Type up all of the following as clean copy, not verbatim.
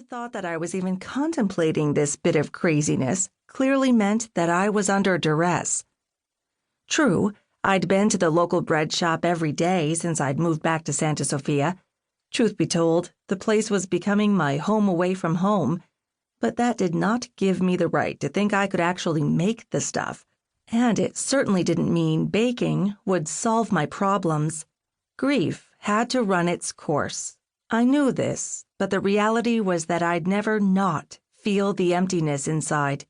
thought that I was even contemplating this bit of craziness clearly meant that I was under duress. True, I'd been to the local bread shop every day since I'd moved back to Santa Sofia. Truth be told, the place was becoming my home away from home, but that did not give me the right to think I could actually make the stuff, and it certainly didn't mean baking would solve my problems. Grief had to run its course. I knew this, but the reality was that I'd never not feel the emptiness inside.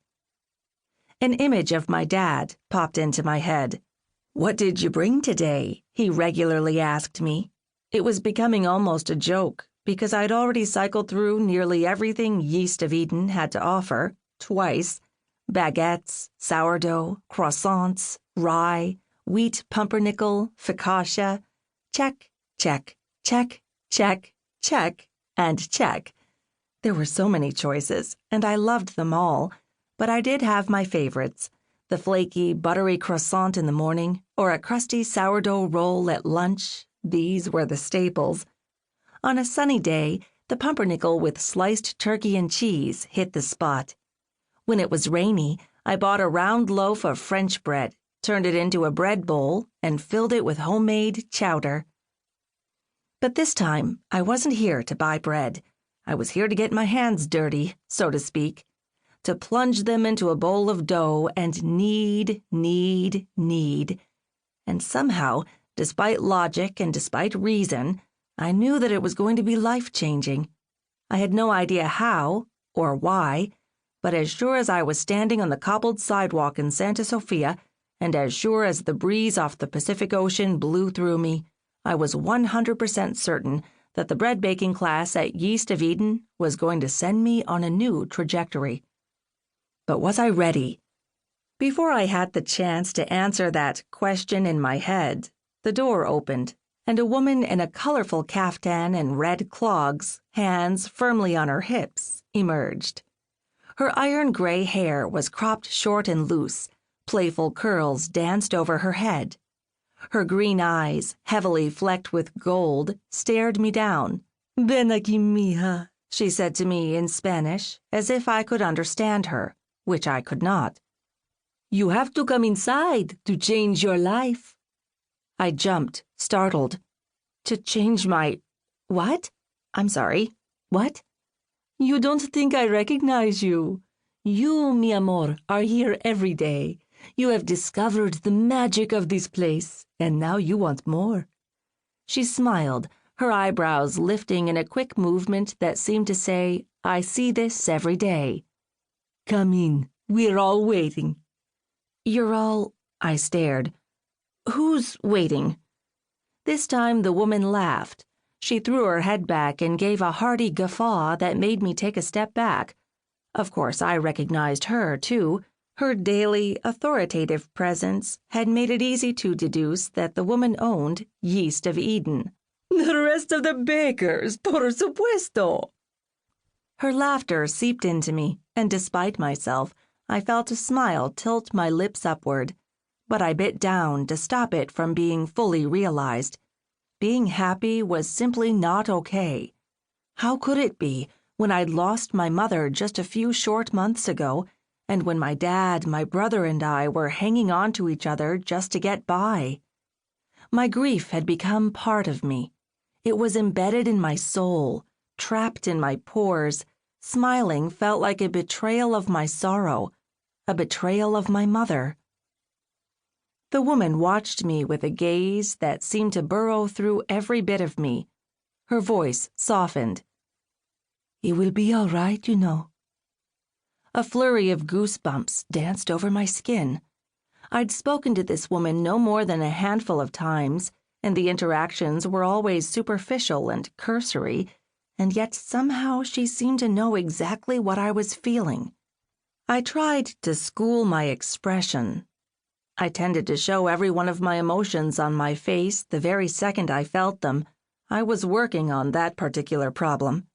An image of my dad popped into my head. "What did you bring today?" he regularly asked me. It was becoming almost a joke, because I'd already cycled through nearly everything Yeast of Eden had to offer, twice: baguettes, sourdough, croissants, rye, wheat pumpernickel, focaccia. Check, check, check, check, check, and check. There were so many choices, and I loved them all, but I did have my favorites: the flaky, buttery croissant in the morning, or a crusty sourdough roll at lunch. These were the staples. On a sunny day, the pumpernickel with sliced turkey and cheese hit the spot. When it was rainy, I bought a round loaf of French bread, turned it into a bread bowl, and filled it with homemade chowder. But this time, I wasn't here to buy bread. I was here to get my hands dirty, so to speak, to plunge them into a bowl of dough and knead. And somehow, despite logic and despite reason, I knew that it was going to be life-changing. I had no idea how or why, but as sure as I was standing on the cobbled sidewalk in Santa Sofia, and as sure as the breeze off the Pacific Ocean blew through me, I was 100% certain that the bread-baking class at Yeast of Eden was going to send me on a new trajectory. But was I ready? Before I had the chance to answer that question in my head, the door opened, and a woman in a colorful caftan and red clogs, hands firmly on her hips, emerged. Her iron-gray hair was cropped short and loose. Playful curls danced over her head. Her green eyes, heavily flecked with gold, stared me down. "Ven aquí, mija," she said to me in Spanish, as if I could understand her, which I could not. "You have to come inside to change your life." I jumped, startled. "To change my... what? I'm sorry, what?" "You don't think I recognize you. You, mi amor, are here every day. You have discovered the magic of this place, and now you want more." She smiled, her eyebrows lifting in a quick movement that seemed to say, "I see this every day." "Come in. We're all waiting." "You're all..." I stared. "Who's waiting?" This time the woman laughed. She threw her head back and gave a hearty guffaw that made me take a step back. Of course, I recognized her, too. Her daily, authoritative presence had made it easy to deduce that the woman owned Yeast of Eden. "The rest of the bakers, por supuesto." Her laughter seeped into me, and despite myself, I felt a smile tilt my lips upward. But I bit down to stop it from being fully realized. Being happy was simply not okay. How could it be when I'd lost my mother just a few short months ago, and when my dad, my brother, and I were hanging on to each other just to get by? My grief had become part of me. It was embedded in my soul, trapped in my pores. Smiling felt like a betrayal of my sorrow, a betrayal of my mother. The woman watched me with a gaze that seemed to burrow through every bit of me. Her voice softened. "It will be all right, you know." A flurry of goosebumps danced over my skin. I'd spoken to this woman no more than a handful of times, and the interactions were always superficial and cursory, and yet somehow she seemed to know exactly what I was feeling. I tried to school my expression. I tended to show every one of my emotions on my face the very second I felt them. I was working on that particular problem.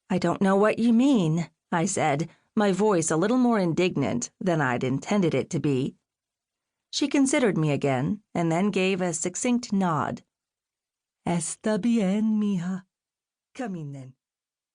"I don't know what you mean," I said, my voice a little more indignant than I'd intended it to be. She considered me again, and then gave a succinct nod. "Está bien, mija. Come in then."